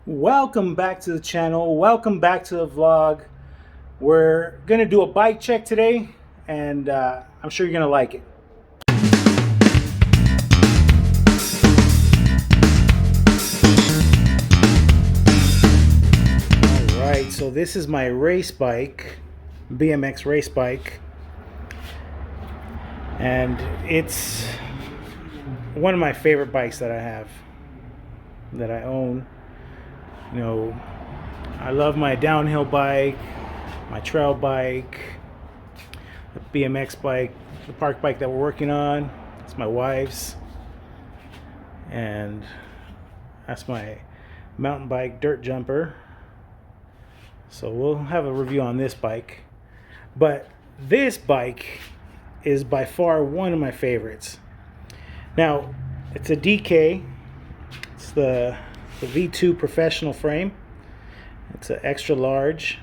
Welcome back to the channel. Welcome back to the vlog. We're gonna do a bike check today, and I'm sure you're gonna like it. All right, so this is my race bike, BMX race bike, and it's one of my favorite bikes that I have, that I own. You know, I love my downhill bike, my trail bike, the BMX bike, the park bike that we're working on. It's my wife's. And that's my mountain bike dirt jumper. So we'll have a review on this bike. But this bike is by far one of my favorites. Now, it's a DK. It's the V2 professional frame. It's an extra large,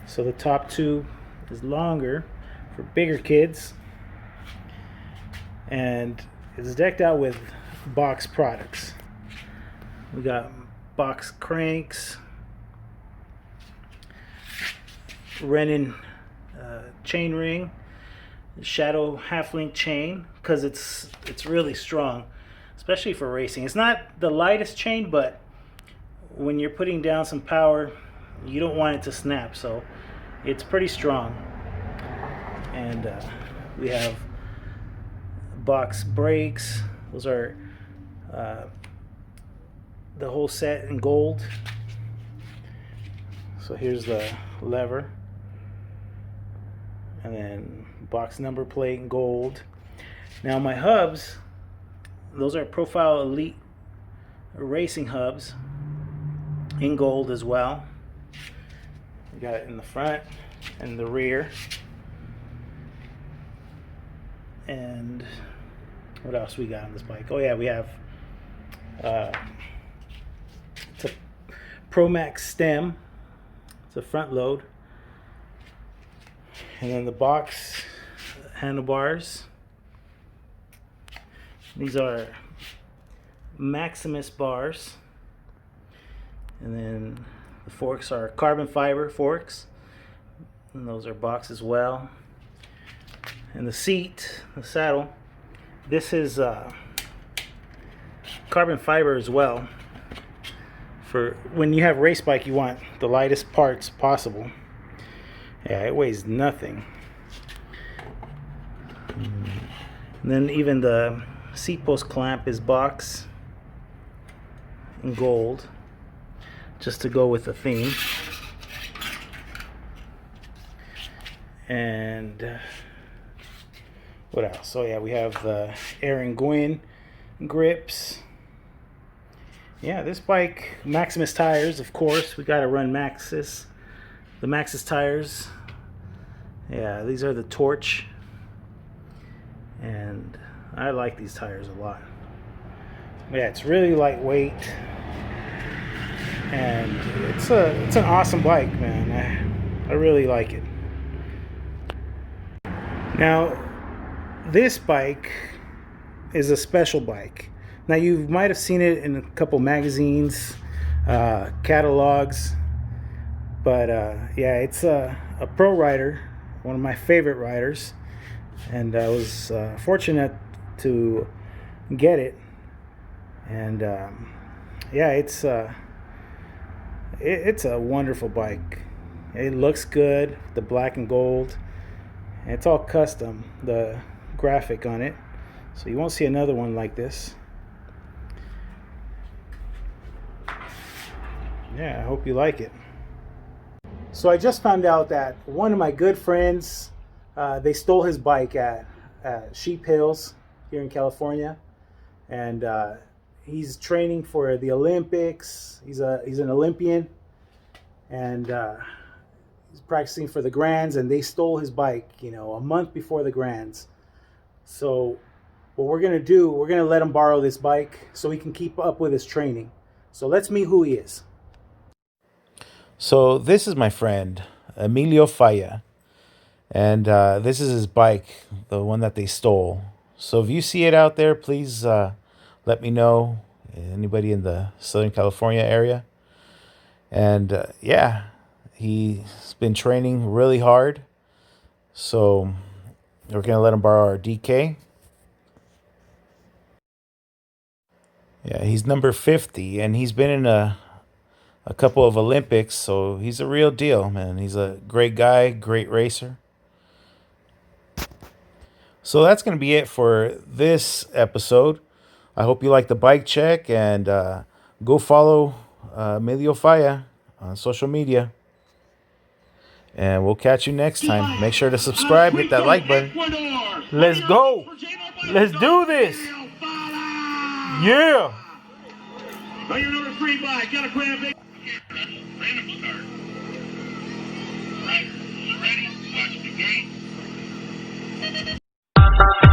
so the top tube is longer for bigger kids, and it's decked out with Box products. We got Box cranks, Rennen chain ring, Shadow half link chain, because it's really strong, especially for racing. It's not the lightest chain, but when you're putting down some power, you don't want it to snap, so it's pretty strong. And we have Box brakes. Those are the whole set in gold. So here's the lever, and then Box number plate in gold. Now my hubs, those are Profile Elite racing hubs in gold as well. We got it in the front and the rear. And what else we got on this bike? Oh yeah, we have it's a ProMax stem. It's a front load. And then the Box handlebars. These are Maximus bars. And then the forks are carbon fiber forks, and those are Box as well. And the seat, the saddle, this is carbon fiber as well. For when you have race bike, you want the lightest parts possible. Yeah, it weighs nothing. And then even the seat post clamp is Box in gold, just to go with the theme. And what else? Oh yeah, we have the Aaron Gwin grips. Yeah, this bike, Maximus tires, of course. We gotta run Maxxis. The Maxxis tires. Yeah, these are the Torch. And I like these tires a lot. Yeah, it's really lightweight. And it's an awesome bike, man. I really like it. Now, this bike is a special bike. Now, you might have seen it in a couple magazines, catalogs, but yeah, it's a pro rider, one of my favorite riders, and I was fortunate to get it. And yeah, it's a wonderful bike. It looks good, the black and gold. It's all custom, the graphic on it, so you won't see another one like this. Yeah, I hope you like it. So I just found out that one of my good friends, they stole his bike at Sheep Hills here in California, and he's training for the Olympics. He's an Olympian, and he's practicing for the Grands, and they stole his bike, a month before the Grands. So what we're gonna do, we're gonna let him borrow this bike so he can keep up with his training. So let's meet who he is. So this is my friend, Emilio Falla, and this is his bike, the one that they stole. So if you see it out there, please let me know. Anybody in the Southern California area. And yeah, he's been training really hard. So we're going to let him borrow our DK. Yeah, he's number 50, and he's been in a couple of Olympics, so he's a real deal, man. He's a great guy, great racer. So that's going to be it for this episode. I hope you like the bike check, and go follow Emilio Falla on social media. And we'll catch you next time. Make sure to subscribe, hit that like button. Let's go. Let's do this. Yeah. Number 3 bike, got a grand big. Random start. Right, you ready? Watch the gate.